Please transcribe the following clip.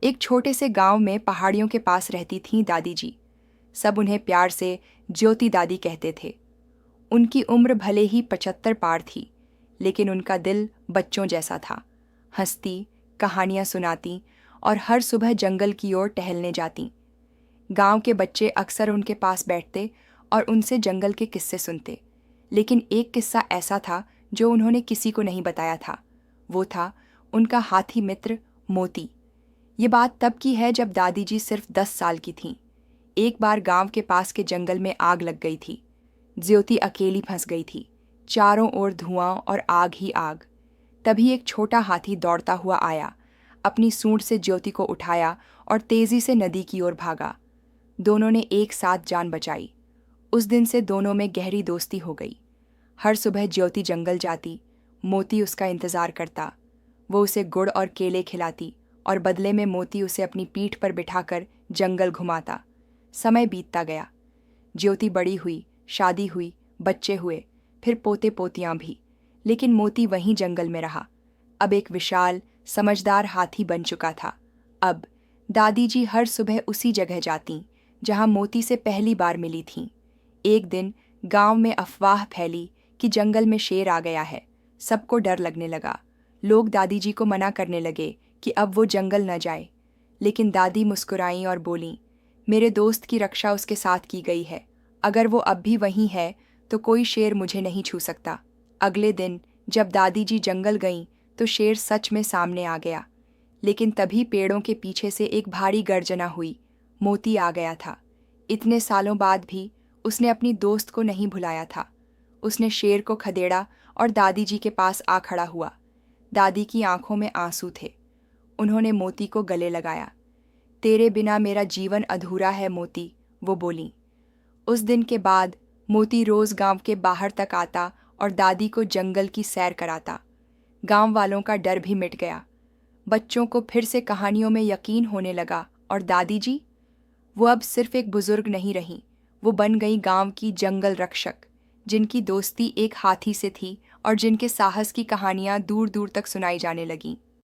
एक छोटे से गांव में पहाड़ियों के पास रहती थीं दादी जी। सब उन्हें प्यार से ज्योति दादी कहते थे। उनकी उम्र भले ही 75 पार थी, लेकिन उनका दिल बच्चों जैसा था। हंसती, कहानियां सुनाती और हर सुबह जंगल की ओर टहलने जाती। गांव के बच्चे अक्सर उनके पास बैठते और उनसे जंगल के किस्से सुनते। लेकिन एक किस्सा ऐसा था जो उन्होंने किसी को नहीं बताया था। वो था उनका हाथी मित्र मोती। ये बात तब की है जब दादी जी सिर्फ 10 साल की थीं। एक बार गांव के पास के जंगल में आग लग गई थी। ज्योति अकेली फंस गई थी। चारों ओर धुआं और आग ही आग। तभी एक छोटा हाथी दौड़ता हुआ आया, अपनी सूंड से ज्योति को उठाया और तेजी से नदी की ओर भागा। दोनों ने एक साथ जान बचाई। उस दिन से दोनों में गहरी दोस्ती हो गई। हर सुबह ज्योति जंगल जाती, मोती उसका इंतजार करता। वो उसे गुड़ और केले खिलाती और बदले में मोती उसे अपनी पीठ पर बिठाकर जंगल घुमाता। समय बीतता गया। ज्योति बड़ी हुई, शादी हुई, बच्चे हुए, फिर पोते पोतियां भी। लेकिन मोती वहीं जंगल में रहा। अब एक विशाल, समझदार हाथी बन चुका था। अब दादी जी हर सुबह उसी जगह जातीं जहां मोती से पहली बार मिली थीं। एक दिन गांव में अफवाह फैली कि जंगल में शेर आ गया है। सबको डर लगने लगा। लोग दादी जी को मना करने लगे कि अब वो जंगल न जाए। लेकिन दादी मुस्कुराईं और बोलीं, मेरे दोस्त की रक्षा उसके साथ की गई है। अगर वो अब भी वहीं है तो कोई शेर मुझे नहीं छू सकता। अगले दिन जब दादी जी जंगल गईं तो शेर सच में सामने आ गया। लेकिन तभी पेड़ों के पीछे से एक भारी गर्जना हुई। मोती आ गया था। इतने सालों बाद भी उसने अपनी दोस्त को नहीं भुलाया था। उसने शेर को खदेड़ा और दादी जी के पास आ खड़ा हुआ। दादी की आंखों में आंसू थे। उन्होंने मोती को गले लगाया। तेरे बिना मेरा जीवन अधूरा है मोती, वो बोली। उस दिन के बाद मोती रोज गांव के बाहर तक आता और दादी को जंगल की सैर कराता। गांव वालों का डर भी मिट गया। बच्चों को फिर से कहानियों में यकीन होने लगा और दादी जी, वो अब सिर्फ एक बुजुर्ग नहीं रहीं, वो बन गई गांव की जंगल रक्षक, जिनकी दोस्ती एक हाथी से थी और जिनके साहस की कहानियां दूर दूर तक सुनाई जाने लगीं।